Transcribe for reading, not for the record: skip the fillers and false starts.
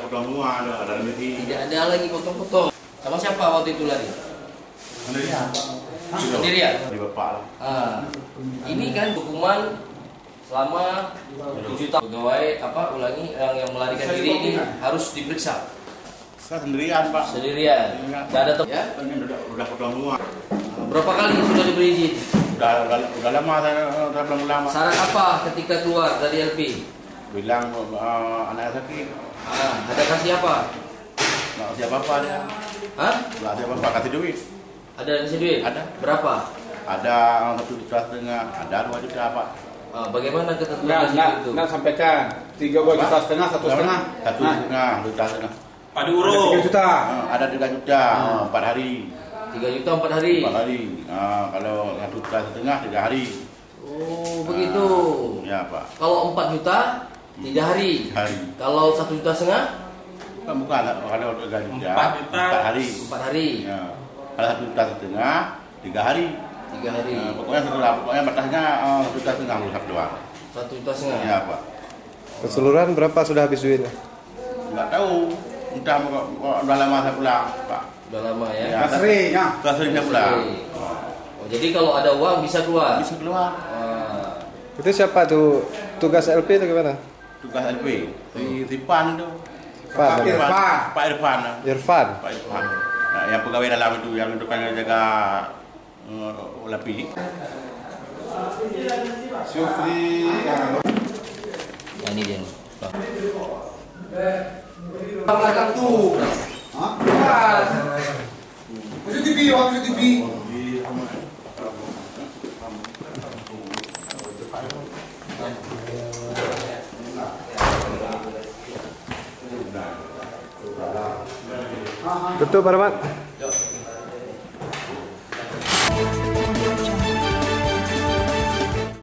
potong semua, ada lagi. Tidak ada lagi potong-potong. Sama siapa waktu itu lari? Sendirian. Sendirian? Di bapak lah. Ini kan hukuman selama 7 tahun. Pegawai yang melarikan diri ini harus diperiksa. Saya sendirian, Pak. Sendirian. Tidak ada teman. Ya? Udah potong semua. Berapa kali sudah diberi izin? Udah lama saya belum lama. Syarat apa ketika keluar dari LP? Bilang anak sakit. Ada kasih apa? Nggak kasih apa-apa dia. Hah? Nggak kasih apa-apa, kasih duit. Ada kasih duit? Ada. Berapa? Ada 1,5 juta, ada 2 juta, Pak. Bagaimana ketentuan itu? Nah, sampaikan 3,5 juta, 1,5. 1,5 juta. Padi urut 3 juta. Ada 3 juta, 4 hari. 3 juta 4 hari? 4 hari. Kalau 1,5 juta 3 hari. Oh, begitu. Ya, Pak. Kalau 4 juta 3 hari. Kalau 1,5 juta? Bukan, kalau 3 juta 4 hari. 4 hari. Ya. Kalau 1,5 juta 3 hari. 3 hari. Pokoknya batasnya 1,5 juta rusak doang. 1,5 juta? Ya, Pak. Keseluruhan berapa sudah habis duitnya? Enggak tahu. Entah udah lama saya pulang, Pak. Udah lama ya? Ya, sering saya pulang. Jadi kalau ada uang bisa keluar? Bisa keluar. Itu siapa tuh? Tugas LP itu gimana? Tugas LP. Si Pan itu. Pak Irfan. Irfan. Nah, yang pegawai dalam itu yang kan jaga LP. Syukri. Ini dia nih. Belakang tuh. Hah? Masuk TV, masuk TV. Betul, Pak Rahmat?